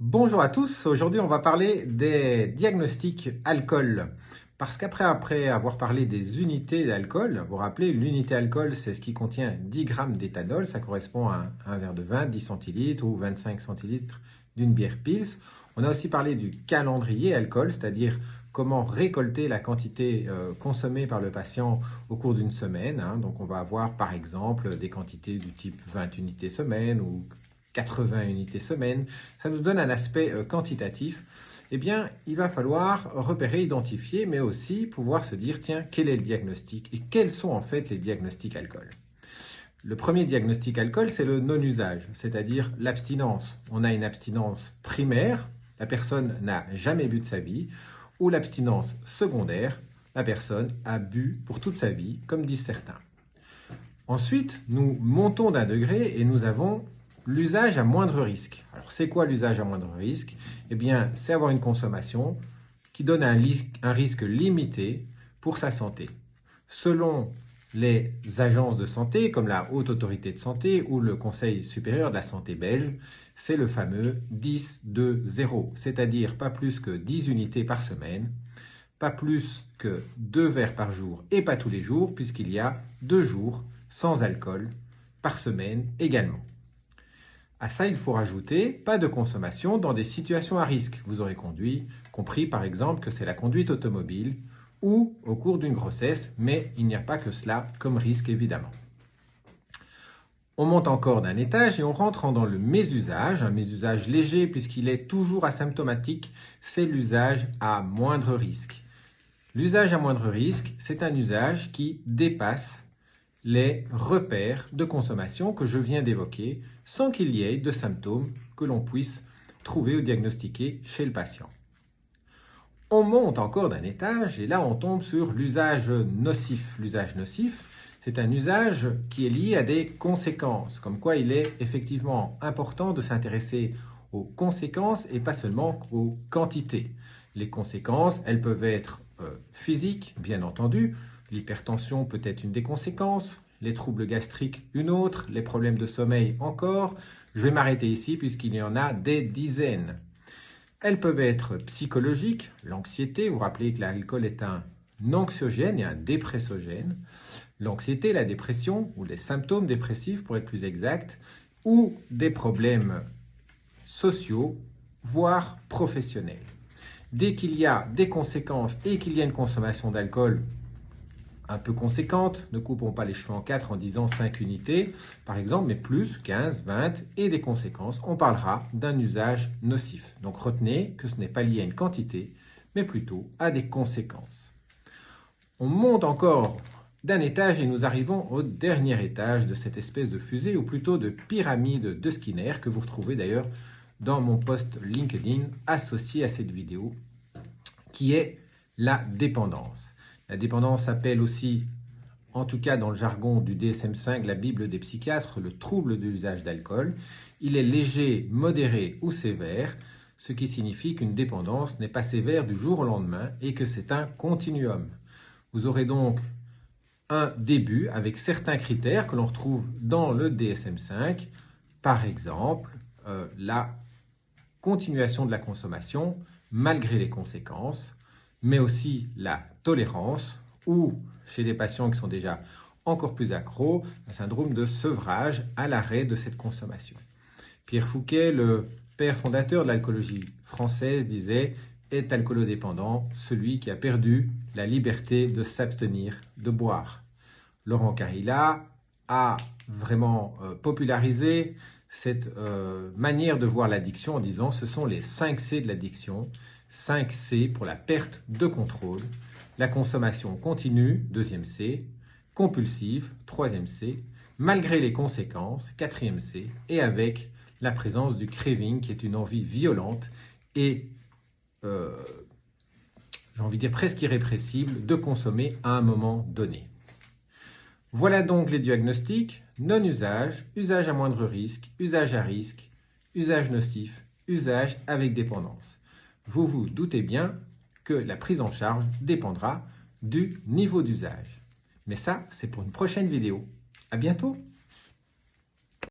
Bonjour à tous, aujourd'hui on va parler des diagnostics alcool. Parce qu'après avoir parlé des unités d'alcool, vous vous rappelez, l'unité alcool c'est ce qui contient 10 grammes d'éthanol, ça correspond à un verre de vin, 10 centilitres ou 25 centilitres d'une bière Pils. On a aussi parlé du calendrier alcool, c'est-à-dire comment récolter la quantité consommée par le patient au cours d'une semaine. Donc on va avoir par exemple des quantités du type 20 unités semaine ou 80 unités semaine. Ça nous donne un aspect quantitatif. Eh bien, il va falloir repérer, identifier, mais aussi pouvoir se dire, tiens, quel est le diagnostic et quels sont en fait les diagnostics alcool. Le premier diagnostic alcool, c'est le non-usage, c'est-à-dire l'abstinence. On a une abstinence primaire, la personne n'a jamais bu de sa vie, ou l'abstinence secondaire, la personne a bu pour toute sa vie, comme disent certains. Ensuite, nous montons d'un degré et nous avons l'usage à moindre risque. Alors, c'est quoi l'usage à moindre risque? Eh bien, c'est avoir une consommation qui donne un risque limité pour sa santé. Selon les agences de santé, comme la Haute Autorité de Santé ou le Conseil supérieur de la santé belge, c'est le fameux 10-2-0, c'est-à-dire pas plus que 10 unités par semaine, pas plus que 2 verres par jour et pas tous les jours, puisqu'il y a 2 jours sans alcool par semaine également. À ça, il faut rajouter pas de consommation dans des situations à risque. Vous aurez compris par exemple que c'est la conduite automobile ou au cours d'une grossesse, mais il n'y a pas que cela comme risque évidemment. On monte encore d'un étage et on rentre dans le mésusage, un mésusage léger puisqu'il est toujours asymptomatique, c'est l'usage à moindre risque. L'usage à moindre risque, c'est un usage qui dépasse les repères de consommation que je viens d'évoquer sans qu'il y ait de symptômes que l'on puisse trouver ou diagnostiquer chez le patient. On monte encore d'un étage et là on tombe sur l'usage nocif. L'usage nocif, c'est un usage qui est lié à des conséquences, comme quoi il est effectivement important de s'intéresser aux conséquences et pas seulement aux quantités. Les conséquences, elles peuvent être physiques, bien entendu. L'hypertension peut être une des conséquences, les troubles gastriques une autre, les problèmes de sommeil encore. Je vais m'arrêter ici puisqu'il y en a des dizaines. Elles peuvent être psychologiques, l'anxiété, vous vous rappelez que l'alcool est un anxiogène et un dépressogène. L'anxiété, la dépression, ou les symptômes dépressifs pour être plus exact, ou des problèmes sociaux, voire professionnels. Dès qu'il y a des conséquences et qu'il y a une consommation d'alcool un peu conséquente, ne coupons pas les cheveux en quatre en disant 5 unités, par exemple, mais plus, 15, 20, et des conséquences, on parlera d'un usage nocif. Donc retenez que ce n'est pas lié à une quantité, mais plutôt à des conséquences. On monte encore d'un étage et nous arrivons au dernier étage de cette espèce de fusée, ou plutôt de pyramide de Skinner, que vous retrouvez d'ailleurs dans mon post LinkedIn associé à cette vidéo, qui est la dépendance. La dépendance s'appelle aussi, en tout cas dans le jargon du DSM-5, la Bible des psychiatres, le trouble de l'usage d'alcool. Il est léger, modéré ou sévère, ce qui signifie qu'une dépendance n'est pas sévère du jour au lendemain et que c'est un continuum. Vous aurez donc un début avec certains critères que l'on retrouve dans le DSM-5, par exemple la continuation de la consommation malgré les conséquences, mais aussi la tolérance ou, chez des patients qui sont déjà encore plus accros, un syndrome de sevrage à l'arrêt de cette consommation. Pierre Fouquet, le père fondateur de l'alcoolologie française, disait « Est alcoolodépendant celui qui a perdu la liberté de s'abstenir de boire ». Laurent Carilla a vraiment popularisé cette manière de voir l'addiction en disant « Ce sont les 5 C de l'addiction ». 5 C pour la perte de contrôle, la consommation continue, 2e C, compulsive, 3e C, malgré les conséquences, 4e C, et avec la présence du craving qui est une envie violente et, j'ai envie de dire presque irrépressible, de consommer à un moment donné. Voilà donc les diagnostics, non-usage, usage à moindre risque, usage à risque, usage nocif, usage avec dépendance. Vous vous doutez bien que la prise en charge dépendra du niveau d'usage. Mais ça, c'est pour une prochaine vidéo. À bientôt!